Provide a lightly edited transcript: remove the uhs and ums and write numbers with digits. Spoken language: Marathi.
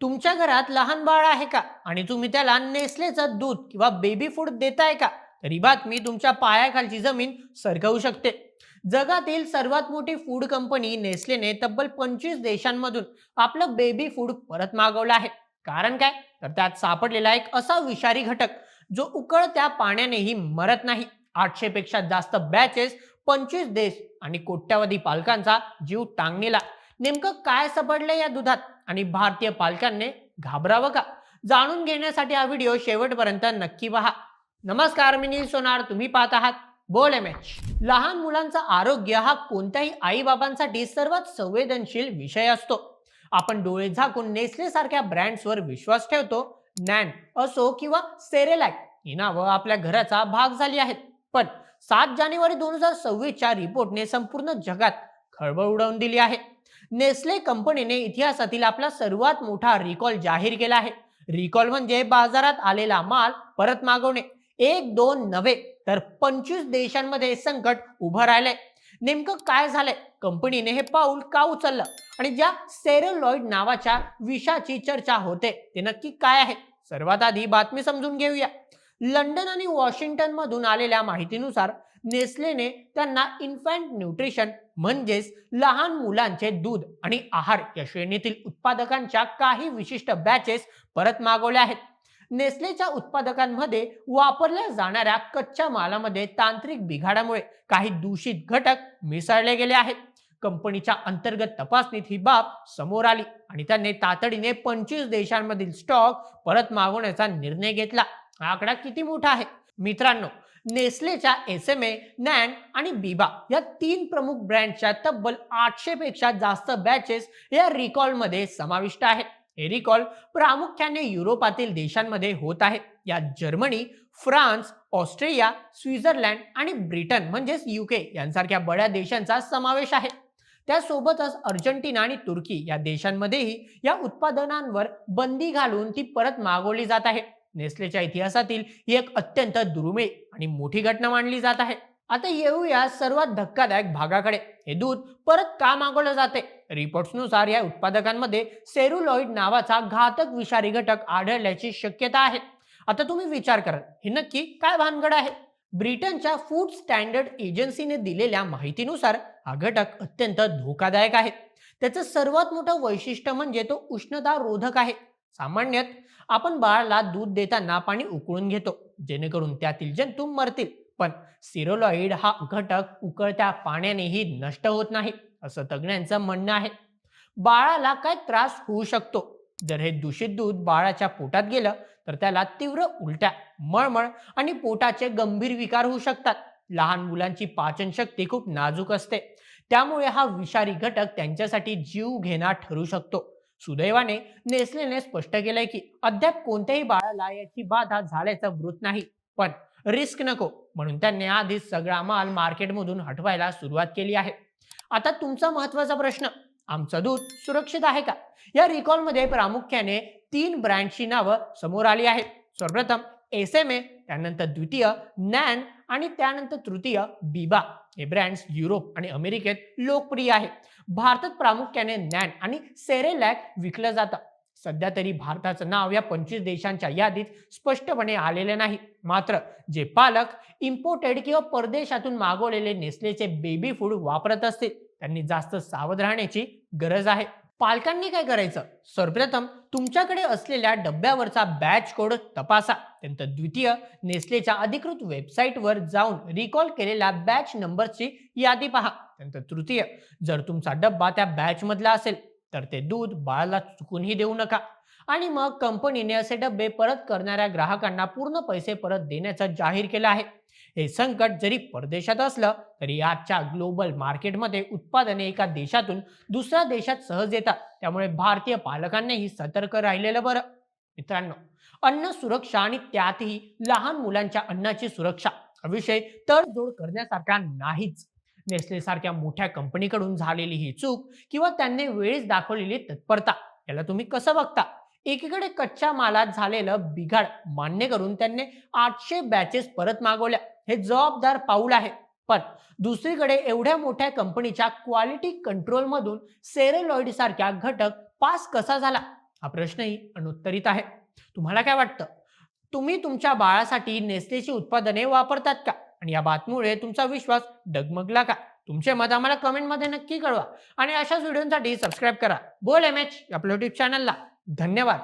तुमच्या घरात लहान बाळ आहे का आणि तुम्ही त्याला नेसलेचं दूध किंवा बेबी फूड देताय का? तर ही बातमी तुमच्या पायाखालची जमीन सरकवू शकते. जगातील सर्वात मोठी फूड कंपनी नेसलेने तब्बल 25 देशांमधून आपलं बेबी फूड परत मागवलं आहे. कारण काय? तर त्यात सापडलेला एक असा विषारी घटक जो उकळत्या पाण्यानेही मरत नाही. 800 पेक्षा जास्त बॅचेस, 25 देश आणि कोट्यावधी पालकांचा जीव टांगणीला. नेमकं काय सापडलंय या दुधात आणि भारतीय पालकांनी घाबरावं का? जाणून घेण्यासाठी हा व्हिडिओ शेवटपर्यंत नक्की पहा. नमस्कार, मी नील सोनार. तुम्ही पाहत आहात बोल एमएच. लहान मुलांचं आरोग्य हा कोणत्याही आई बाबांसाठी सर्वात संवेदनशील विषय असतो. आपण डोळे झाकून नेसले सारख्या ब्रँड्सवर विश्वास ठेवतो. नॅन असो किंवा सेरेलॅक ही नावं आपल्या घराचा भाग झाली आहेत. पण 7 जानेवारी 2026च्या रिपोर्टने संपूर्ण जगात खळबळ उडवून दिली आहे. नेस्ले कंपनीने इतिहासातील आपला सर्वात मोठा रिकॉल जाहीर केला आहे. रिकॉल म्हणजे बाजारात आलेला माल परत मागवणे. एक दोन नव्हे तर 25 देशांमध्ये संकट उभं राहिलंय. नेमकं काय झालंय? कंपनीने हे पाऊल का उचललं आणि ज्या सेरेलॉइड नावाच्या विषाची चर्चा होते ते नक्की काय आहे? सर्वात आधी बातमी समजून घेऊया. लंडन आणि वॉशिंग्टन मधून आलेल्या माहितीनुसार नेस्लेने त्यांना इन्फंट न्यूट्रिशन म्हणजेच लहान मुलांचे दूध आणि आहार या श्रेणीतील उत्पादकांच्या काही विशिष्ट बॅचेस परत मागवल्या आहेत. नेस्लेच्या उत्पादकांमध्ये वापरल्या जाणाऱ्या कच्च्या मालामध्ये तांत्रिक बिघाडामुळे काही दूषित घटक मिसळले गेले आहेत. कंपनीच्या अंतर्गत तपासणीत ही बाब समोर आली आणि त्यांनी तातडीने 25 देशांमधील स्टॉक परत मागवण्याचा निर्णय घेतला. हा आकडा किती मोठा आहे मित्रांनो? नेस्लेच्या एसएमए, नॅन आणि बीबा या 3 प्रमुख ब्रँडच्या तब्बल 800 पेक्षा जास्त बॅचेस या रिकॉलमध्ये समाविष्ट आहेत. हे रिकॉल प्रामुख्याने युरोपातील देशांमध्ये होत आहे. यात जर्मनी, फ्रान्स, ऑस्ट्रेलिया, स्वित्झर्लंड आणि ब्रिटन म्हणजेच युके यांसारख्या बड्या देशांचा समावेश आहे. त्यासोबतच अर्जेंटिना आणि तुर्की या देशांमध्येही या उत्पादनांवर बंदी घालून ती परत मागवली जात आहे. नेस्लेच्या इतिहासातील ही एक अत्यंत दुर्मिळ आणि मोठी घटना मानली जात आहे. आता येऊया सर्वात धक्कादायक भागाकडे. हे दूध परत का मागवलं जाते? रिपोर्ट्सनुसार या उत्पादकांमध्ये सेरुलॉइड नावाचा घातक विषारी घटक आढळल्याची शक्यता आहे. आता तुम्ही विचार करा, हे नक्की काय भानगड आहे? ब्रिटनच्या फूड स्टँडर्ड एजन्सीने दिलेल्या माहितीनुसार हा घटक अत्यंत धोकादायक आहे. त्याचं सर्वात मोठं वैशिष्ट्य म्हणजे तो उष्णता रोधक आहे. सामान्यत आपण बाळाला दूध देताना पाणी उकळून घेतो जेणेकरून त्यातील जंतू मरतील. पण सिरोलॉइड हा घटक उकळत्या पाण्यानेही नष्ट होत नाही असं तज्ञांचं म्हणणं आहे. बाळाला काय त्रास होऊ शकतो? जर हे दूषित दूध बाळाच्या पोटात गेलं तर त्याला तीव्र उलट्या, मळमळ आणि पोटाचे गंभीर विकार होऊ शकतात. लहान मुलांची पाचन शक्ती खूप नाजूक असते, त्यामुळे हा विषारी घटक त्यांच्यासाठी जीव घेणा ठरू शकतो. सुदैवाने नेस्लेने स्पष्ट केलंय की अद्याप कोणत्याही बाळाला याची बाधा झाल्याचं वृत्त नाही. पण रिस्क नको म्हणून त्यांनी आधीच सगळा माल मार्केटमधून हटवायला सुरुवात केली आहे. आता तुमचा महत्वाचा प्रश्न, आमचं दूध सुरक्षित आहे का? या रिकॉलमध्ये प्रामुख्याने 3 ब्रँडची नावं समोर आली आहेत. सर्वप्रथम एसएमए, त्यानंतर द्वितीय नॅन आणि त्यानंतर तृतीय बीबा. हे ब्रँड्स युरोप आणि अमेरिकेत लोकप्रिय आहेत. भारतात प्रामुख्याने नॅन आणि सेरेलॅक विकलं जातं. सध्या तरी भारताचं नाव या 25 देशांच्या यादीत स्पष्टपणे आलेले नाही. मात्र जे पालक इम्पोर्टेड किंवा परदेशातून मागवलेले नेस्लेचे बेबी फूड वापरत असतील त्यांनी जास्त सावध राहण्याची गरज आहे. पालकांनी काय करायचं? सर्वप्रथम तुमच्याकडे असलेल्या डब्यावरचा बॅच कोड तपासा. त्यानंतर द्वितीय नेस्लेच्या अधिकृत वेबसाईटवर जाऊन रिकॉल केलेल्या बॅच नंबरची यादी पहा. त्यानंतर तृतीय, जर तुमचा डब्बा त्या बॅच मधला असेल तर ते दूध बाळाला चुकूनही देऊ नका. आणि मग कंपनीने असे डब्बे परत करणाऱ्या ग्राहकांना पूर्ण पैसे परत देण्याचं जाहीर केलं आहे. हे संकट जरी परदेशात असलं तरी आजच्या ग्लोबल मार्केटमध्ये उत्पादने एका देशातून दुसऱ्या देशात सहज येतात. त्यामुळे भारतीय पालकांनीही सतर्क राहिलेलं बरं. मित्रांनो, अन्न सुरक्षा आणि त्यातही लहान मुलांच्या अन्नाची सुरक्षा हा विषय तडजोड करण्यासारखा नाहीच. नेस्ले सारख्या मोठ्या कंपनीकडून झालेली ही चूक किंवा त्यांनी वेळीच दाखवलेली तत्परता याला तुम्ही कसं बघता? एकीकडे कच्च्या मालात झालेलं बिघाड मान्य करून त्यांनी 800 बॅचेस परत मागवल्या, हे जबाबदार पाऊल आहे. पण दुसरीकडे एवढ्या मोठ्या कंपनीच्या क्वालिटी कंट्रोल मधून सेरेलॉइड सारख्या घटक पास कसा झाला हा प्रश्नही अनुत्तरित आहे. तुम्हाला काय वाटतं? तुम्ही तुमच्या बाळासाठी नेसलेची उत्पादने वापरतात का? आणि या बातमीमुळे तुमचा विश्वास डगमगला का? तुमचे मत आम्हाला कमेंटमध्ये नक्की कळवा आणि अशाच व्हिडिओसाठी सबस्क्राईब करा. बोल एम एच आपल्या युट्यूब चॅनलला. धन्यवाद.